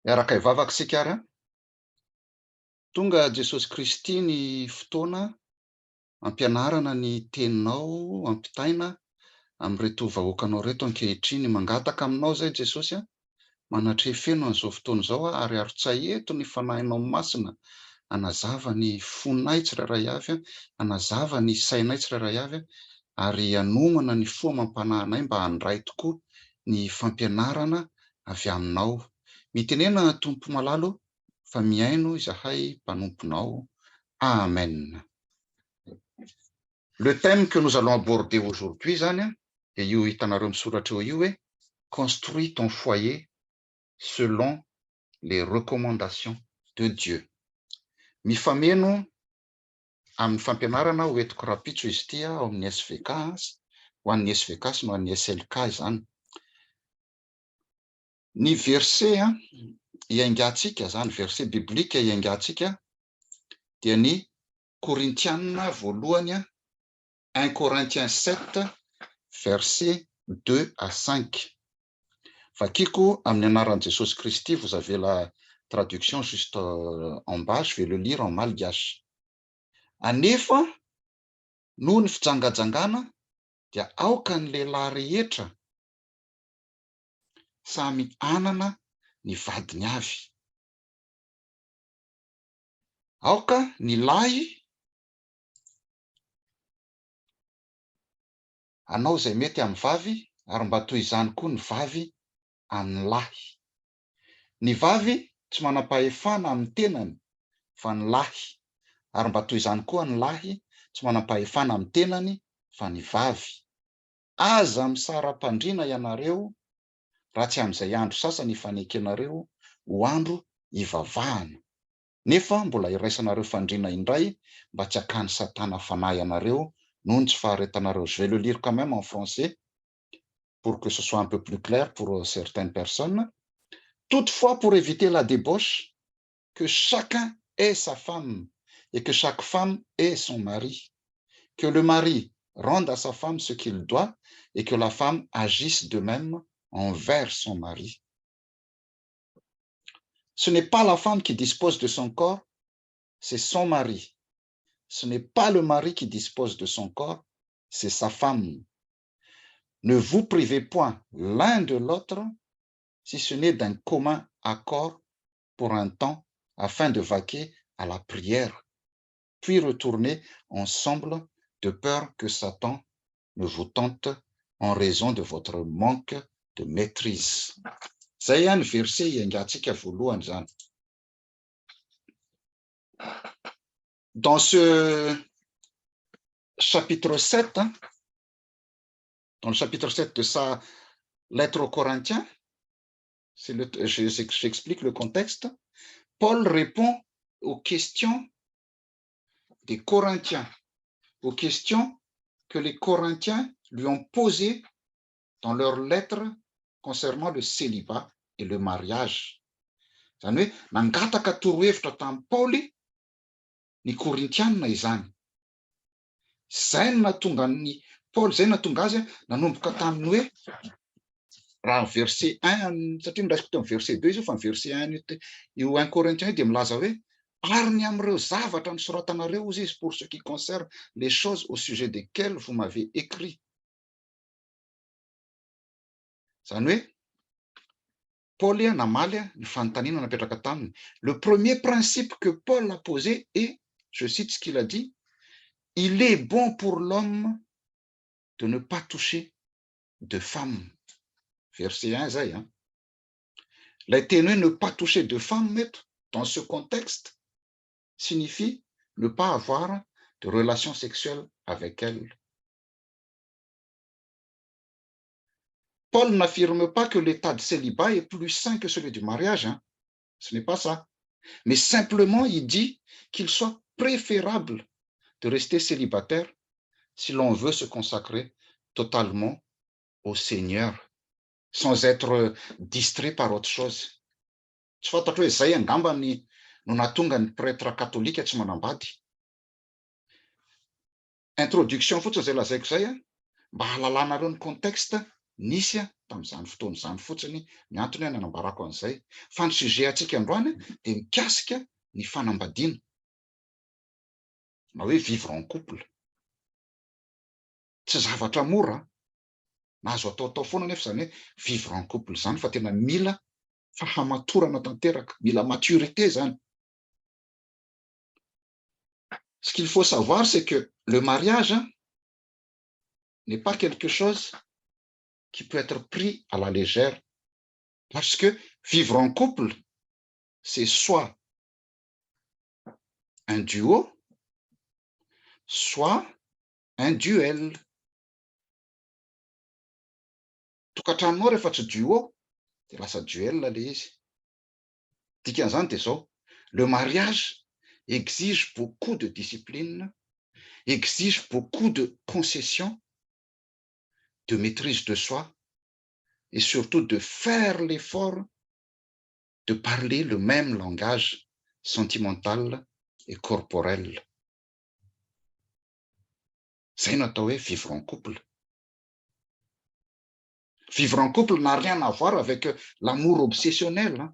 Miaraka hivavaka isika ary. Tonga Jesosy Kristy ny fotoana ampianarana ny teninao ampitaina amin'ireto vahoakanao reto ankehitriny. Mangataka aminao izay Jesosy manatrehefeno an'izao fotoana izao ary aro-tsay eto ny fanahinao masina, hanazava ny fonay tsirairay avy, hanazava ny sainay tsirairay avy, ary hanomana ny fo amam-panahinay mba handray tokoa ny fampianarana avy aminao. Mitenena Tompo malalo fa miaino izahay mpanomponao. Amen. Le thème que nous allons aborder aujourd'hui zany dia io hitanareo misoratra eo io hoe construis ton foyer selon les recommandations de Dieu. Mifameno amin'ny fampianarana hoentiko rapitso izy ity ao amin'ny SVK, ho an'ny SVK sy no an'ny SLK izany. Ny verset hiaingantsika zany, verset biblika hiaingantsika dia ny Korintiana voalohany 1 Corinthiens 7 verset 2 à 5. Vakiko amin'ny anaran'i Jesosy Kristy, vous avez la traduction juste en bas, je vais le lire en malgache. Anefa noho ny fijangajangana dia aoka ny lehilahy rehetra samy anana ny vadiny avy. Aoka ny lahy anao izay mety amin'ny vavy, ary mba toy izany koa ny vavy amin'ny lahy. Ny vavy tsy manam-pahefana amin'ny tenany fa ny lahy, ary mba toy izany koa ny lahy tsy manam-pahefana amin'ny tenany fa ny vavy. Aza misara-pandriana ianareo raha tsy amin'izay andro sasany hifanekenareo ho andro hivavahana. Nefa mbola iraisanareo fandriana indray mba tsy hakany Satana fanahy anareo noho ny tsy faharetanareo. Je vais le lire quand même en français pour que ce soit un peu plus clair pour certaines personnes. Toutefois, pour éviter la débauche, que chacun ait sa femme et que chaque femme ait son mari. Que le mari rende à sa femme ce qu'il doit et que la femme agisse de même envers son mari. Ce n'est pas la femme qui dispose de son corps, c'est son mari. Ce n'est pas le mari qui dispose de son corps, c'est sa femme. Ne vous privez point l'un de l'autre, si ce n'est d'un commun accord pour un temps, afin de vaquer à la prière, puis retourner ensemble, de peur que Satan ne vous tente en raison de votre manque de maîtrise. Zay ihany verset hiaingantsika voalohany zany. Dans ce chapitre 7, dans le chapitre 7 de sa lettre aux Corinthiens, j'explique le contexte. Paul répond aux questions des Corinthiens, aux questions que les Corinthiens lui ont posées dans leurs lettres concernant le célibat et le mariage. Zany hoe nangataka torohevitra tamin'ny Paoly ny Korintiana izany. Zay no nahatonga ny Paul, zay nahatonga azy nanomboka tamin'ny hoe raha verset 1, satria miraisiko teo amin'ny verset 2 izy fa ny verset 1 io 1 Corinthiens dia milaza hoe ariny amin'ireo zavatra nosoratanareo ozy izy pour ce qui concerne les choses au sujet desquelles vous m'avez écrit. Zany hoe Paul namaly ny fanontaniana napetraka taminy. Le premier principe que Paul a posé est, je cite ce qu'il a dit, il est bon pour l'homme de ne pas toucher de femme. Verset 1 zay. La tenu ne pas toucher de femme dans ce contexte signifie ne pas avoir de relations sexuelles avec elle. Paul n'affirme pas que l'état de célibat est plus sain que celui du mariage. Ce n'est pas ça. Mais simplement, il dit qu'il soit préférable de rester célibataire si l'on veut se consacrer totalement au Seigneur, sans être distrait par autre chose. Tsy fantatra hoe zay angamba ny no nahatonga ny prêtre katolika tsy manambady. Introduction fotsiny zay lazaiko zay mba hahalalànareo ny contexte nisy tamin'izany fotoana izany fotsiny ny antony any anambarako an'izay. Fa ny sujet antsika androany dia mikasika ny fanambadiana na hoe vivre en couple. Tsy zavatra mora, na azo atao foana nefa izany hoe vivre en couple izany, fa tena mila fahamatorana tanteraka, mila maturité zany. Ce qu'il faut savoir, c'est que le mariage n'est pas quelque chose qui peut être pris à la légère. Parce que vivre en couple, c'est soit un duo, soit un duel. Tokantranonao rehefa tsy duo, dia lasa duel le izy. Dikan'izany dia zao, le mariage exige beaucoup de discipline, exige beaucoup de concession, de maîtrise de soi, et surtout de faire l'effort de parler le même langage sentimental et corporel. Zay no atao hoe vivre en couple. Vivre en couple n'a rien à voir avec l'amour obsessionnel,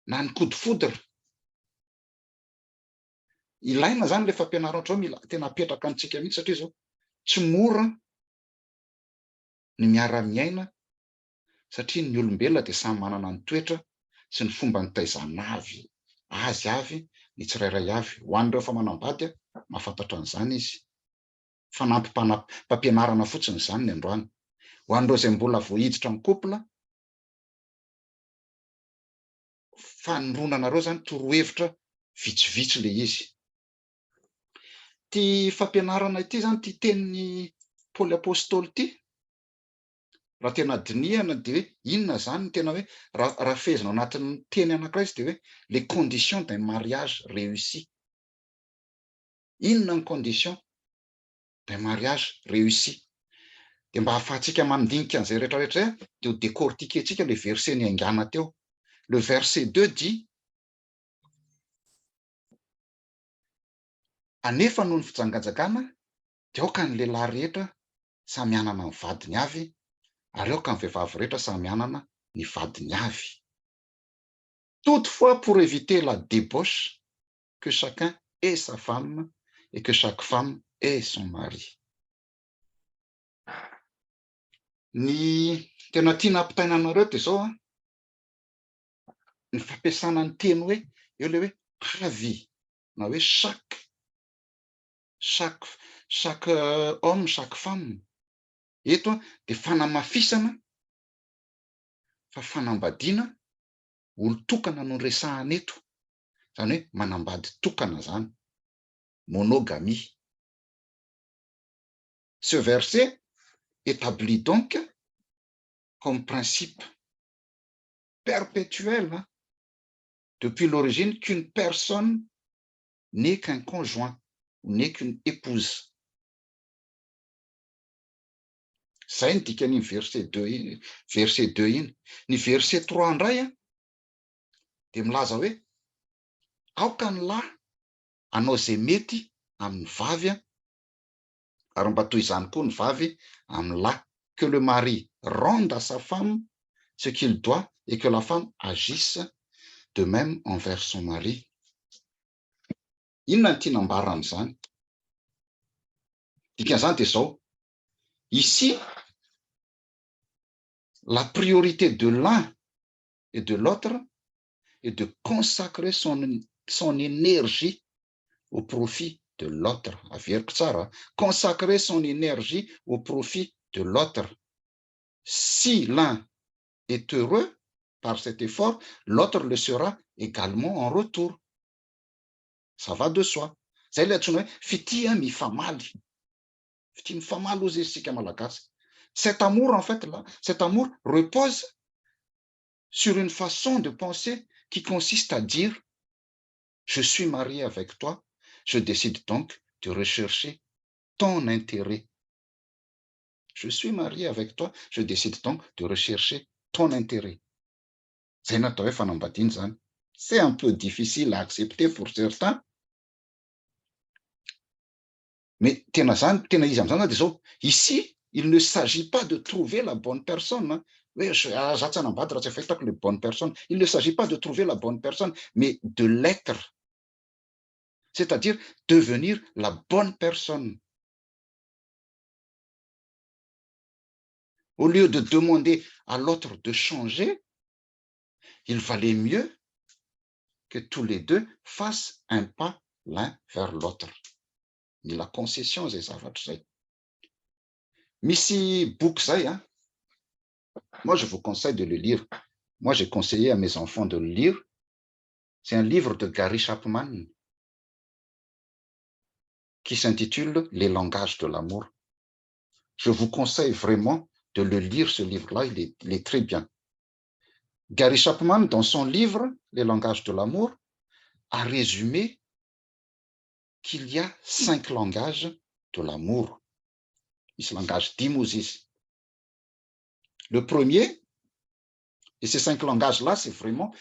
na ny coup de foudre. Ilaina zany le fampianarana ohatrao, mila tena apetraka antsika mihitsy satria zao tsy mora ny miara-miaina, satria ny olombelona dia samy manana ny toetra sy ny fomba nitaizana azy avy ny tsirairay avy. Ho an'ireo fa manambady mahafantatra an'izany izy. Fanampim-pampianarana fotsiny izany ny androany. Ho an'ireo izay mbola vao hiditra ny couple, fanorona anareo zany torohevitra vitsivitsy le izy. Ty fampianarana ity zany, ty tenin'ny Paoly Apôstôly ity, raha tena dinihana dia hoe inona zany tena hoe raha fehezina ao anatin'ny teny anankiray izy dia hoe les conditions d'un mariage réussi. Inona ny condition d'un mariage réussi? Dia mba hahafahantsika mandinika an'izay rehetrarehetra dia ho décortiquer-tsika le verset niaingana teo. Le verset 2 dit: anefa noho ny fijangajagana dia aoka ny lehilahy rehetra samy anana ny vadiny avy, ary aoka ny vehivavy rehetra samy anana ny vadiny avy. Toutefois, pour éviter la débauche, que chacun ait sa femme et que chaque femme ait son mari. Ny tena tiana ampitaina anareo dia zao ny fampiasana ny teny hoe eo le hoe avis na hoe chaque homme, chaque femme. Eto dia fanamafisana fa fanambadiana olo-tokana no resahana eto, zany hoe manambady tokana zany, monogamie. Ce verset établit donc comme principe perpétuel depuis l'origine qu'une personne n'est qu'un conjoint, n'est qu'une épouse. Zay ny dikan'iny verset 2 iny, verset 2 iny. Ny verset 3 indray dia milaza hoe aoka ny lahy anao izay mety amin'ny vavy, ary mba toy izany koa ny vavy amin'ny lahy, que le mari rende à sa femme ce qu'il doit et que la femme agisse de même envers son mari. Inona ny tiana ambara amin'izany? Dikan'izany dia zao, ici la priorité de l'un et de l'autre est de consacrer son énergie au profit de l'autre. Averiko tsara, consacrer son énergie au profit de l'autre. Si l'un est heureux par cet effort, l'autre le sera également en retour. Ça va de soi. Zay le antsoina hoe fitia mifamaly. Fitia mifamaly ozy isika malagasy. Cet amour, en fait, là, cet amour repose sur une façon de penser qui consiste à dire: je suis marié avec toi, je décide donc de rechercher ton intérêt. Je suis marié avec toi, je décide donc de rechercher ton intérêt. Zay no atao hoe fanambadiana zany. C'est un peu difficile à accepter pour certains, mais tena zany, tena izy amin'izany dia zao, ici il ne s'agit pas de trouver la bonne personne. Hein. Oui, les bonnes personnes. Il ne s'agit pas de trouver la bonne personne, mais de l'être. C'est-à-dire devenir la bonne personne. Au lieu de demander à l'autre de changer, il valait mieux que tous les deux fassent un pas l'un vers l'autre. Mais la concession, c'est ça. Missy Bookzai, hein? Moi, je vous conseille de le lire. Moi, j'ai conseillé à mes enfants de le lire. C'est un livre de Gary Chapman qui s'intitule Les langages de l'amour. Je vous conseille vraiment de le lire, ce livre-là, il est très bien. Gary Chapman, dans son livre Les langages de l'amour, a résumé qu'il y a 5 langages de l'amour. Ce langage d'Imosis. Le premier, et ces 5 langages-là, c'est vraiment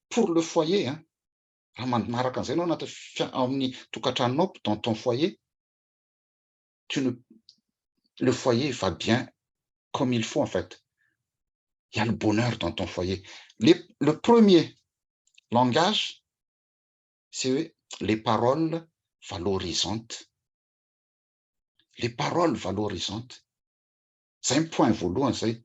pour le foyer. Hein. Dans ton foyer, le foyer va bien comme il faut en fait. Il y a le bonheur dans ton foyer. Le premier langage, c'est les paroles valorisantes. Les paroles valorisantes. C'est un point voulu, c'est.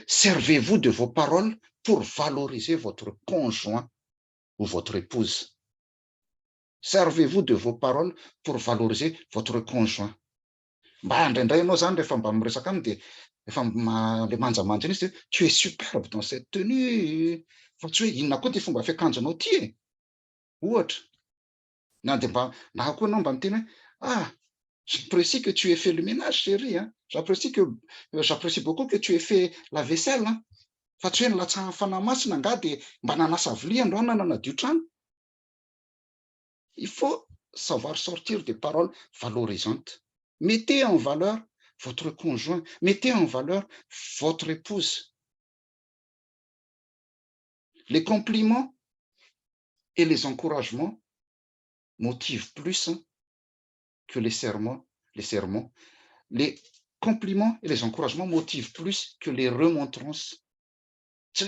Servez-vous de vos paroles pour valoriser votre conjoint ou votre épouse. Servez-vous de vos paroles pour valoriser votre conjoint. Tu es superbe dans cette tenue. J'apprécie que tu aies fait le ménage, chérie. Hein? J'apprécie beaucoup que tu aies fait la vaisselle. Hein? Il faut savoir sortir des paroles valorisantes. Mettez en valeur votre conjoint. Mettez en valeur votre épouse. Les compliments et les encouragements motivent plus que les sermons. Les compliments et les encouragements motivent plus que les remontrances. Ça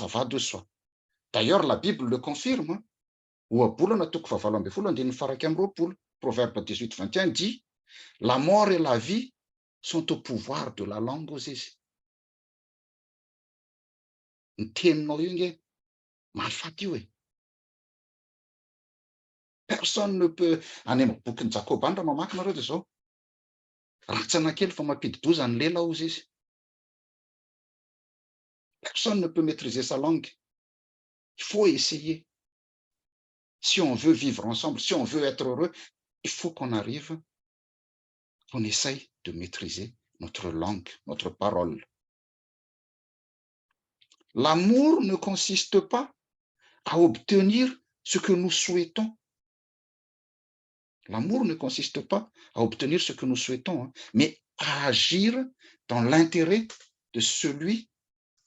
va de soi. D'ailleurs, la Bible le confirme. Proverbe 18, 21 dit la mort et la vie sont au pouvoir de la langue aux izy. Personne ne peut. Personne ne peut maîtriser sa langue. Il faut essayer. Si on veut vivre ensemble, si on veut être heureux, il faut qu'on arrive, qu'on essaye de maîtriser notre langue, notre parole. L'amour ne consiste pas à obtenir ce que nous souhaitons. L'amour ne consiste pas à obtenir ce que nous souhaitons, hein, mais à agir dans l'intérêt de celui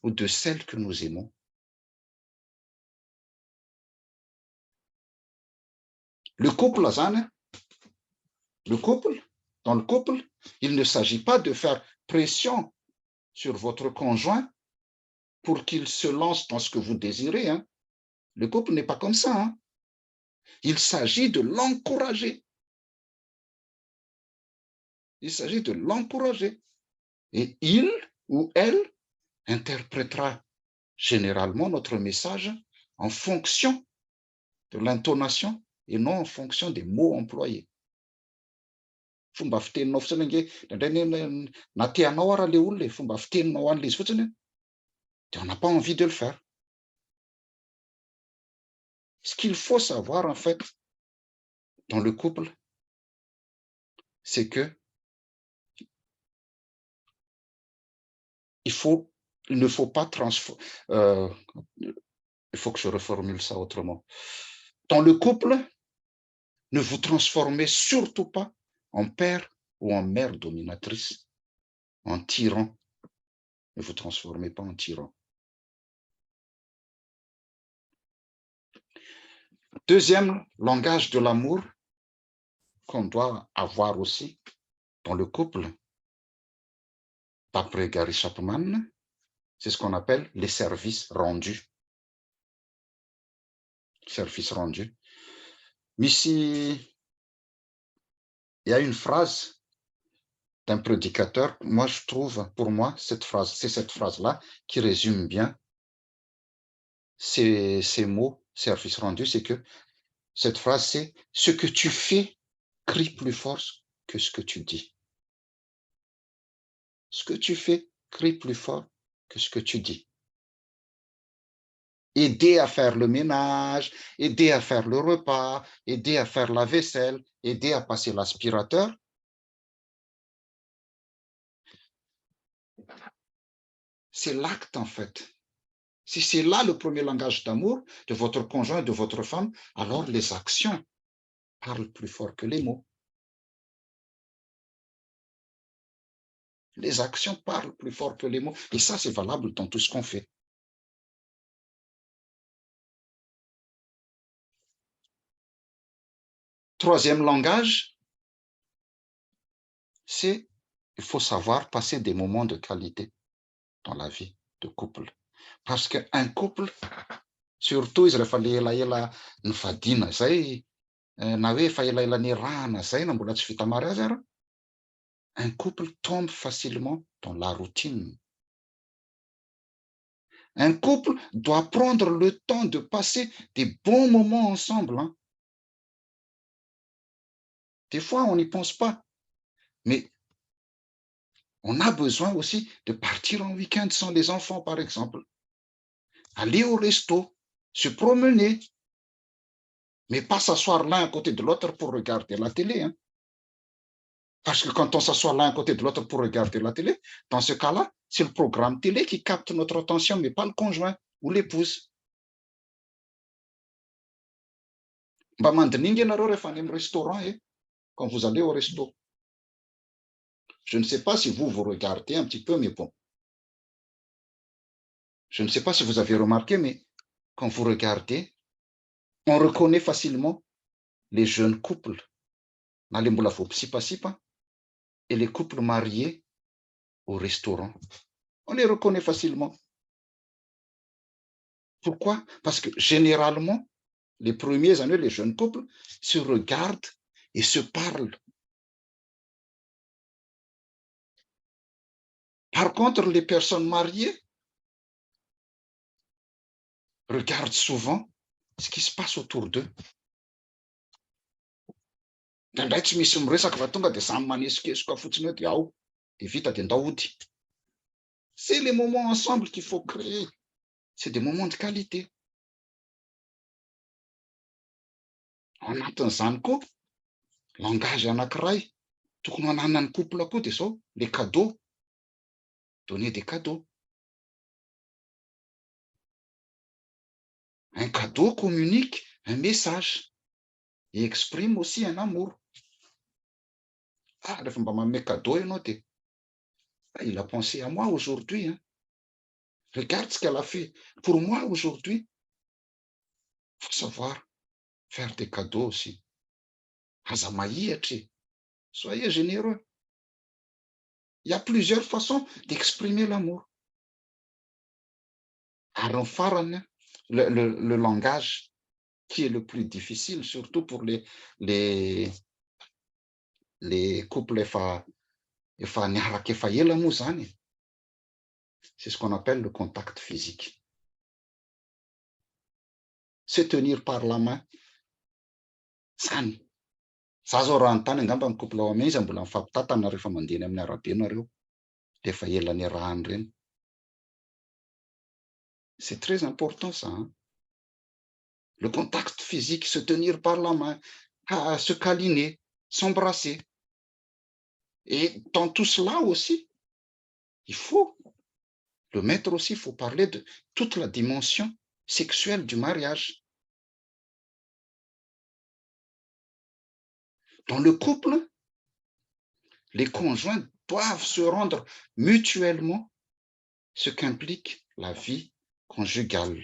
ou de celle que nous aimons. Le couple, dans le couple, il ne s'agit pas de faire pression sur votre conjoint pour qu'il se lance dans ce que vous désirez. Hein. Le couple n'est pas comme ça. Hein. Il s'agit de l'encourager. Il s'agit de l'encourager. Et il ou elle interprétera généralement notre message en fonction de l'intonation et non en fonction des mots employés. Fomba fiteninao fotsiny inge na tianao ara le olona fomba fiteninao an'le izy fotsiny on n'a pas envie de le faire. Ce qu'il faut savoir en fait dans le couple, c'est que il ne faut pas transformer. Il faut que je reformule ça autrement. Dans le couple, ne vous transformez surtout pas en père ou en mère dominatrice, en tyran. Ne vous transformez pas en tyran. Deuxième langage de l'amour qu'on doit avoir aussi dans le couple, d'après Gary Chapman, c'est ce qu'on appelle les services rendus. Services rendus. Mais ici, il y a une phrase d'un prédicateur, moi je trouve, pour moi, c'est cette phrase-là qui résume bien ces mots, service rendu, c'est que cette phrase, c'est « ce que tu fais crie plus fort que ce que tu dis ». Ce que tu fais crie plus fort que ce que tu dis. Aider à faire le ménage, aider à faire le repas, aider à faire la vaisselle, aider à passer l'aspirateur. C'est l'acte, en fait. Si c'est là le premier langage d'amour de votre conjoint, de votre femme, alors les actions parlent plus fort que les mots. Les actions parlent plus fort que les mots. Et ça, c'est valable dans tout ce qu'on fait. Troisième langage, c'est il faut savoir passer des moments de qualité dans la vie de couple. Parce qu'un couple, surtout izy rehefa le elaela nifadina zay, na hoe efa elaela nirahana zay na mbola tsy vita mariage ary, un couple tombe facilement dans la routine. Un couple doit prendre le temps de passer des bons moments ensemble. Hein. Des fois, on n'y pense pas, mais on a besoin aussi de partir en week-end sans les enfants, par exemple. Aller au resto, se promener, mais pas s'asseoir l'un à côté de l'autre pour regarder la télé. Hein. Parce que quand on s'assoit l'un à côté de l'autre pour regarder la télé, dans ce cas-là, c'est le programme télé qui capte notre attention, mais pas le conjoint ou l'épouse. Mba mandiningy ianareo rehefa any amin'ny restaurant, quand vous allez au resto. Je ne sais pas si vous regardez un petit peu, mais bon. Je ne sais pas si vous avez remarqué, mais quand vous regardez, on reconnaît facilement les jeunes couples, et les couples mariés au restaurant. On les reconnaît facilement. Pourquoi? Parce que généralement, les premières années, les jeunes couples se regardent et se parlent. Par contre, les personnes mariées regardent souvent ce qui se passe autour d'eux. Ndraindray tsy misy miresaka fa tonga dia samy manesikesoka fotsiny eo dia ao dia vita dia andao ody. C'est les moments ensemble qu'il faut créer. C'est des moments de qualité. Anatin'izany koa, langage anankiray tokony hananan'ny couple koa dia zao les cadeaux. Donner des cadeaux. Un cadeau communique un message et exprime aussi un amour. Ah, rehefa mba manome cadeau ianao dia il a pensé à moi aujourd'hui. Hein. Regarde ce qu'elle a fait pour moi aujourd'hui. Il faut savoir faire des cadeaux aussi. Aza mahihatry. Soyez généreux. Il y a plusieurs façons d'exprimer l'amour. Ary ny farany, le langage qui est le plus difficile, surtout pour les couples efa niaraka efa ela moa zany. C'est ce qu'on appelle le contact physique. Se tenir par la main, zany. Za zao raha anontany angamba ny couple ao amin'iny izy mbola mifampitatana rehefa mandeha eny amin'ny arabe nareo, dia efa ela niarahany reny. C'est très important ça. Hein? Le contact physique, se tenir par la main, se câliner, s'embrasser. Et dans tout cela aussi, il faut le mettre aussi, il faut parler de toute la dimension sexuelle du mariage. Dans le couple, les conjoints doivent se rendre mutuellement ce qu'implique la vie conjugale.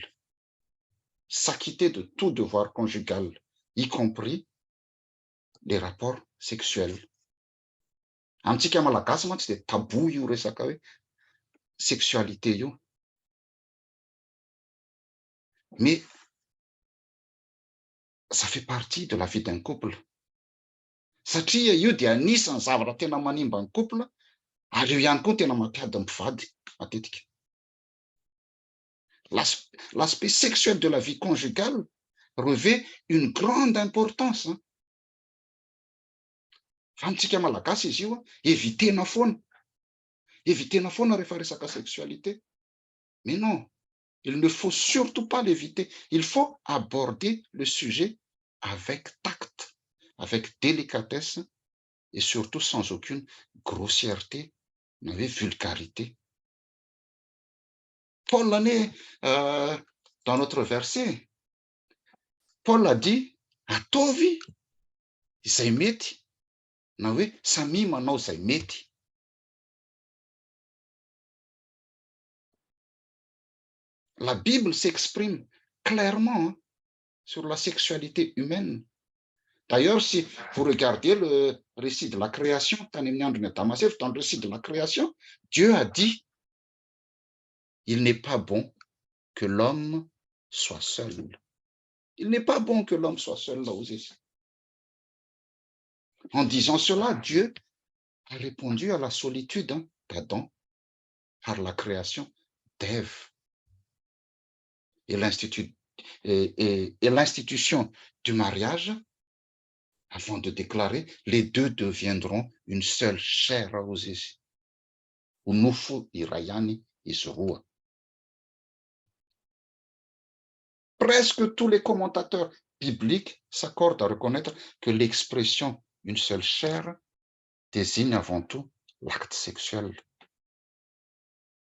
s'acquitter de tout devoir conjugal, y compris les rapports sexuels. Amintsika malagasy mantsy dia tabou io resaka hoe sexualité io. Mais ça fait partie de la vie d'un couple. Satria io dia anisan'ny zavatra tena manimba ny couple, ary io ihany koa tena mampiady ny mpivady matetika. L'aspect sexuel de la vie conjugale revêt une grande importance. Fa amintsika malagasy izy io evitena foana. Évitena foana rehefa resaka sexualité. Mais non, il ne faut surtout pas l'éviter. Il faut aborder le sujet avec tact, avec délicatesse et surtout sans aucune grossièreté, mais vulgarité. Paul dans notre verset, Paul a dit, ataovy izay mety, na hoe samy manao izay mety. La Bible s'exprime clairement sur la sexualité humaine. D'ailleurs, si vous regardez le récit de la création, dans le récit de la création, Dieu a dit, il n'est pas bon que l'homme soit seul. Il n'est pas bon que l'homme soit seul là aussi. En disant cela, Dieu a répondu à la solitude d'Adam par la création d'Ève. Et l'institution du mariage, avant de déclarer, les deux deviendront une seule chair à Osée. Unufu irayani isurua. Presque tous les commentateurs bibliques s'accordent à reconnaître que l'expression une seule chair désigne avant tout l'acte sexuel.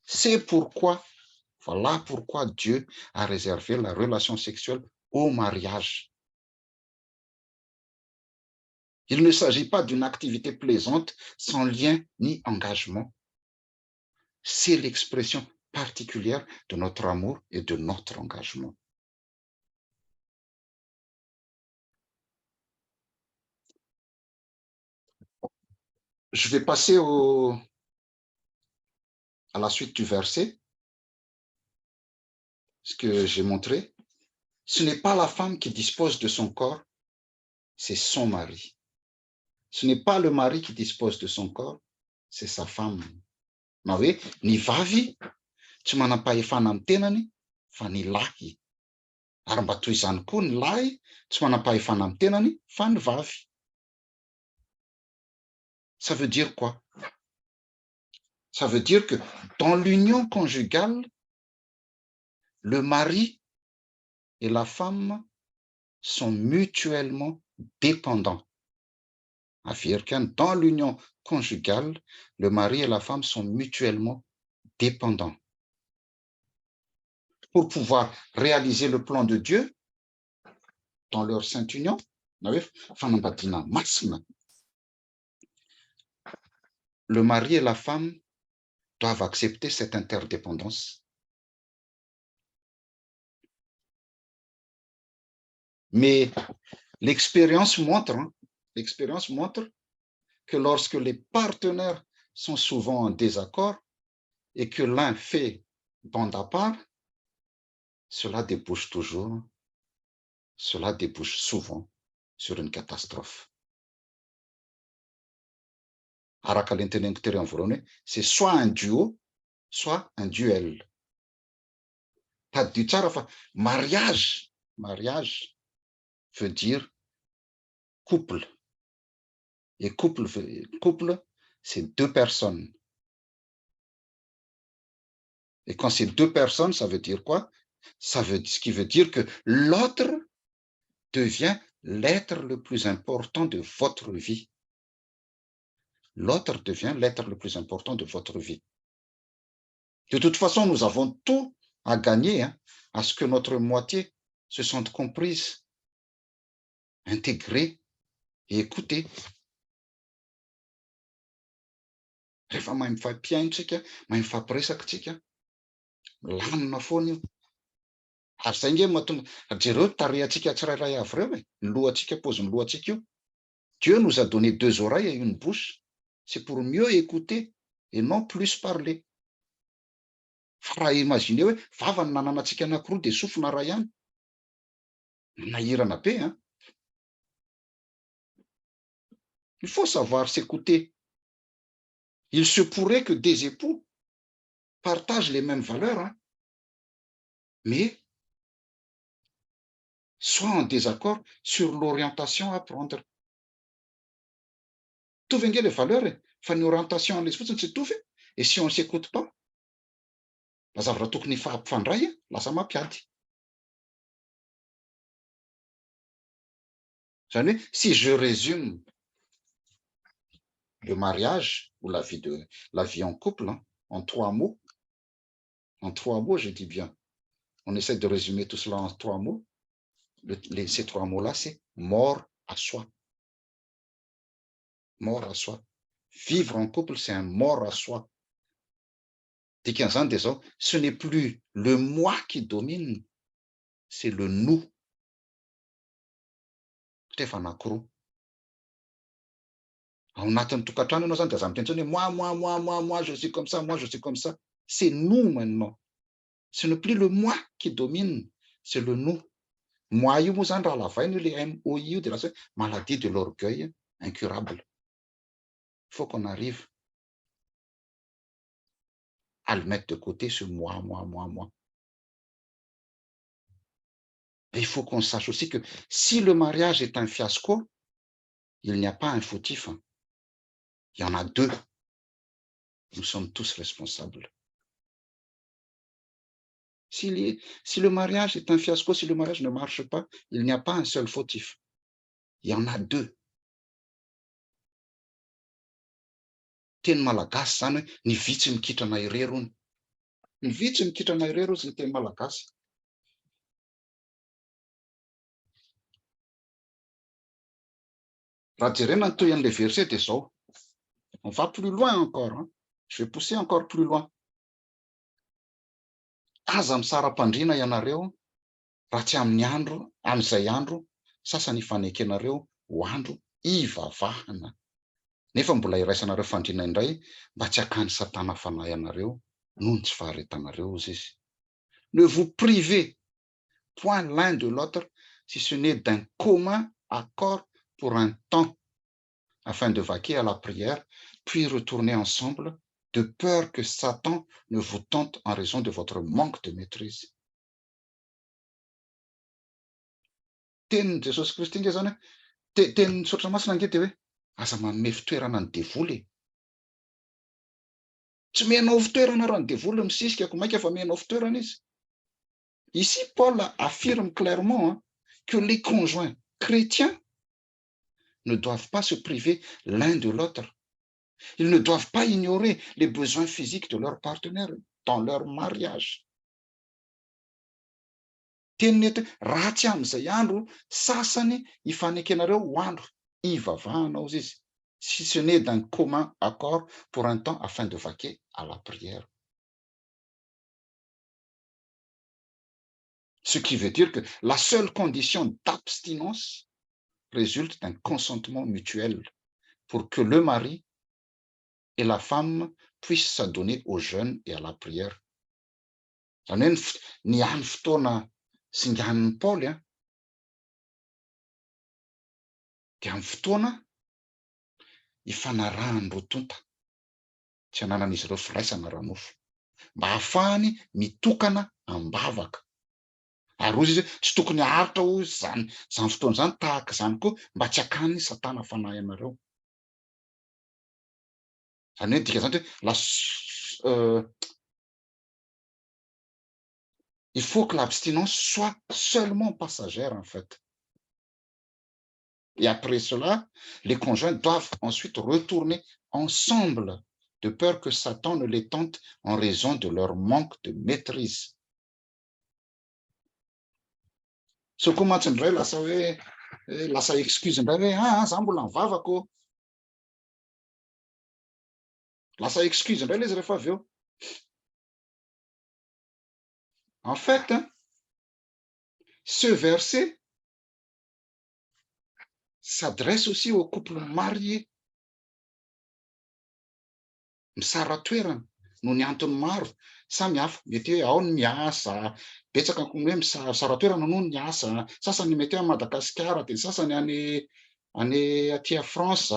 C'est pourquoi, voilà pourquoi Dieu a réservé la relation sexuelle au mariage. Il ne s'agit pas d'une activité plaisante sans lien ni engagement. C'est l'expression particulière de notre amour et de notre engagement. Je vais passer à la suite du verset, ce que j'ai montré. Ce n'est pas la femme qui dispose de son corps, c'est son mari. Ce n'est pas le mari qui dispose de son corps, c'est sa femme. Na hoe ny vavy tsy manam-pahefana amin'ny tenany fa ny lahy. Ary mba toy izany koa ny lahy tsy manam-pahefana amin'ny tenany fa ny vavy. Ça veut dire quoi? Ça veut dire que dans l'union conjugale, le mari et la femme sont mutuellement dépendants. Dans l'union conjugale, le mari et la femme sont mutuellement dépendants. Pour pouvoir réaliser le plan de Dieu dans leur sainte union, le mari et la femme doivent accepter cette interdépendance. Mais l'expérience montre que lorsque les partenaires sont souvent en désaccord et que l'un fait bande à part, cela débouche souvent sur une catastrophe. C'est soit un duo, soit un duel. Mariage veut dire couple. Et couple, c'est deux personnes. Et quand c'est deux personnes, ça veut dire quoi? Ce qui veut dire que l'autre devient l'être le plus important de votre vie. L'autre devient l'être le plus important de votre vie. De toute façon, nous avons tout à gagner à ce que notre moitié se sente comprise, intégrée et écoutée. Rehefa mahay mifampiaino tsika, mahay mifampiresaka tsika, lamina foana io. Ary zay nge mahatonga jereo tarehantsika tsirairay avy ireo e, ny lohantsika paoziny lohantsika io. Dieu nous a donné deux oreilles et une bouche, c'est pour mieux écouter et non plus parler. Fa raha imagine hoe vava ny nananantsika anankiroa de sofina ray ihany, nahirana be hein. Il faut savoir s'écouter. Il se pourrait que des époux partagent les mêmes valeurs, hein, mais soient en désaccord sur l'orientation à prendre. Mitovy ange le valeur e, fa ny orientation an'izy fotsiny tsy mitovy. Et si on ne s'écoute pas, la zavatra tokony fampifandray lasa mampiady. Zany hoe, si je résume le mariage ou la vie en couple hein, en trois mots, je dis bien, on essaie de résumer tout cela en trois mots. Ces trois mots-là, c'est mort à soi. Mort à soi. Vivre en couple, c'est un mort à soi. Ce n'est plus le moi qui domine, c'est le nous. Ao anatin'ny tokantrano ianao zany de aza miteny moi, je suis comme ça, moi, je suis comme ça. C'est nous maintenant. Ce n'est plus le moi qui domine, c'est le nous. Moi io moa zany raha lavaina le MOI io de lasa hoe maladie de l'orgueil incurable. Il faut qu'on arrive à le mettre de côté, ce moi. Et il faut qu'on sache aussi que si le mariage est un fiasco, il n'y a pas un fautif. Hein. Il y en a deux. Nous sommes tous responsables. Si le mariage est un fiasco, si le mariage ne marche pas, il n'y a pas un seul fautif. Il y en a deux. Teny malagasy zany hoe ny vitsy mikitrana irery hony. Ny vitsy mikitrana irery ozy ny teny malagasy. Raha jerena ny toy an'le verset de zao. On va plus loin encore. Hein? Je vais pousser encore plus loin. Aza misara-pandriana ianareo raha tsy amin'ny andro, amin'izay andro, sasany ifanekenareo ho andro ivavahana. Nefa mbola iraisanareo fandriana indray mba tsy hakany satana fanahy anareo noho ny tsy faharetanareo ozy izy. Ne vous privez point l'un de l'autre si ce n'est d'un commun accord pour un temps afin de vaquer à la prière, puis retourner ensemble de peur que Satan ne vous tente en raison de votre manque de maîtrise. Tenin Jesosy Kristy nge zany hoe tenin'ny misaotra masina nge de hoe aza manome fitoerana ny devoly. Tsy menao fitoerana raha ny devoly misisika ko maika fa menao fitoerana izy. Ici, Paul affirme clairement hein, que les conjoints chrétiens ne doivent pas se priver l'un de l'autre. Ils ne doivent pas ignorer les besoins physiques de leur partenaire dans leur mariage. Teniny raha tsy amin'izay andro sasany ifanekenareo ho andro ivavahana ozy izy. Si ce n'est d'un commun accord pour un temps afin de vaquer à la prière. Ce qui veut dire que la seule condition d'abstinence résulte d'un consentement mutuel pour que le mari et la femme puissent s'adonner au jeûne et à la prière. Zany hoe ny hany fotoana singan'ny Paoly hein, dia amin'ny fotoana ifanarahany rotonta tsy ananan'izy ireo firaisana ranofo mba ahafahany mitokana ambavaka. Ary ozy izy tsy tokony haharitra ho zany fotoana zany tahaka izany koa mba tsy hakany satana fanahy anareo. Zany hoe dika zany hoe il faut que l'abstinence soit seulement passagère en fait. Et après cela, les conjoints doivent ensuite retourner ensemble de peur que Satan ne les tente en raison de leur manque de maîtrise. Sokomatsy indray lasa excuse indray hoe za mbola mivavako. Lasa excuse indray le izy rehefa avy eo. En fait, hein, Ce verset s'adresse aussi aux couples mariés. Misara toerana no ny antony maro samy hafa. Mety hoe ao ny miasa, betsaka hoe misara toerana no ny asa. Sasany mety hoe Madagasikara, dia ny sasany any aty France,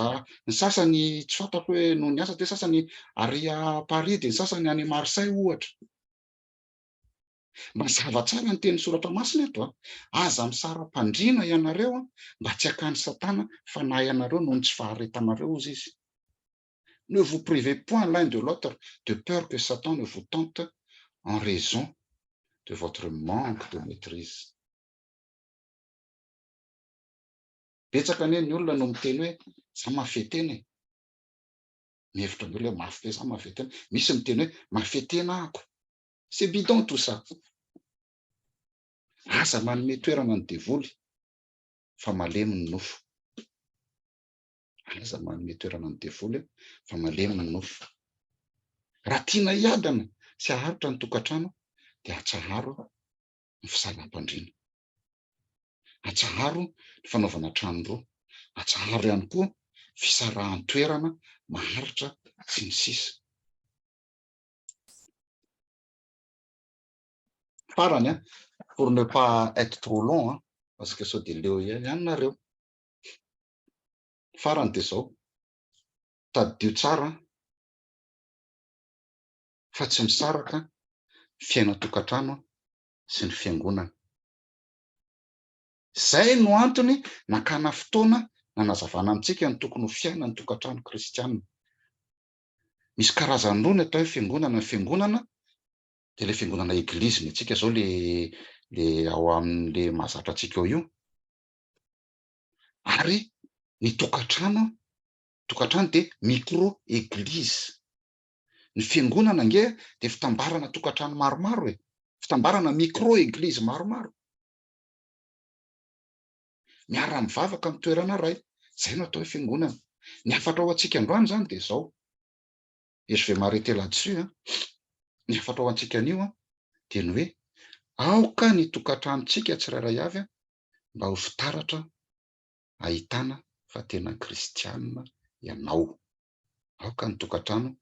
ny sasany tsy fantako hoe no ny asa, dia sasany ary Paris, dia ny sasany any Marseille ohatra. Mazava tsara ny teny soratra masina eto aza misara-pandriana ianareo mba tsy hakany Satana fa na ianareo no ny tsy faharetanareo ozy izy. Ne vous privez point l'un de l'autre de peur que Satan ne vous tente en raison de votre manque de maîtrise. Betsaka anie ny olona no miteny hoe za mafy teny e. Mihevitra ny olona hoe mafy be za mafy teny. Misy miteny hoe mafy tena ako. C'est bidon tout ça. Aza manome toerana ny devoly fa malemy ny nofo. Aza manome toerana ny devoly fa malemy ny nofo. Raha tiana hiadana sy haharitra ny tokantrano dia atsaharo ny fisalam-pandriana. Atsaharo ny fanaovana trano-droa. Atsaharo ihany koa fisarahan-toerana maharitra sy ny sisa. Farany pour ne pas être trop long parce que sao dia leo ihany nareo. Farany dia zao, tadidio tsara fa tsy misaraka fiaina-tokantrano sy ny fiangonana. Zay no antony nakana fotoana nanazavana amintsika ny tokony ho fiaina ny tokantrano kristianina. Misy karazany roa ny atao hoe fiangonana. Ny fiangonana dia ilay fiangonana eglizy ny antsika zao le ao amin'le mahazatra antsika io. Ary ny tokantrano dia micro eglizy. Ny fiangonana nge dia fitambarana tokantrano maromaro fitambarana micro eglizy maromaro. Miara-mivavaka amin'ny toerana iray. Zay no atao hoe fiangonana. Ny hafatra ao antsika androany zany dia zao. Et je vais m'arrêter là-dessus. Ny hafatra ao antsika anio dia ny hoe aoka ny tokantranontsika tsirairay avy mba ho fitaratra ahitana fa tena kristianina ianao. Aoka ny tokantrano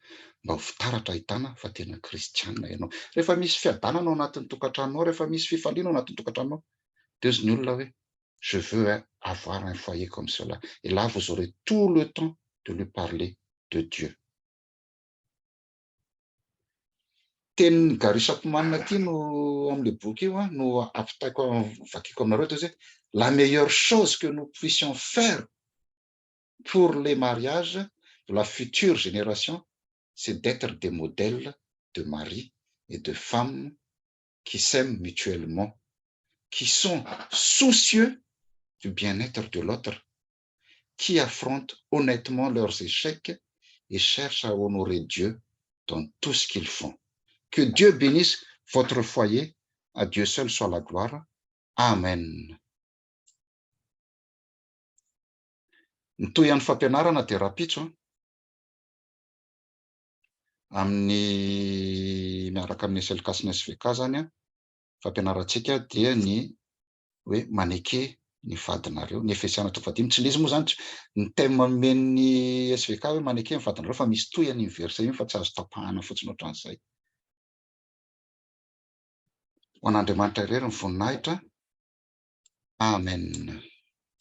mba ho fitaratra ahitana fa tena kristianina ianao. Rehefa misy fiadanana ao anatin'ny tokantranonao, rehefa misy fifaliana ao anatin'ny tokantranonao, dia hozy ny olona hoe je veux avoir un foyer comme cela. Et là, vous aurez tout le temps de lui parler de Dieu. Tenin'ny Gary Chapman aty no amin'le boky io no ampitaiko vakiko aminareo toy izay la meilleure chose que nous puissions faire pour les mariages de la future génération, c'est d'être des modèles de mari et de femmes qui s'aiment mutuellement, qui sont soucieux du bien-être de l'autre, qui affrontent honnêtement leurs échecs et cherchent à honorer Dieu dans tout ce qu'ils font. Que Dieu bénisse votre foyer. À Dieu seul soit la gloire. Amen. Ny toy an'ny fampianarana dia rapitso amin'ny miaraka amin'ny SLK sy ny SVK zany fampianarantsika dia ny hoe maneke ny vadinareo, ny efesiana 3:5. Tsy izy moa zany ny thème men'ny SVK hoe maneke ny vadinareo fa misy toy an'iny verset iny fa tsy azo tapahana fotsiny ohatran'izay. Ho an'Andriamanitra irery ny voninahitra. Amen.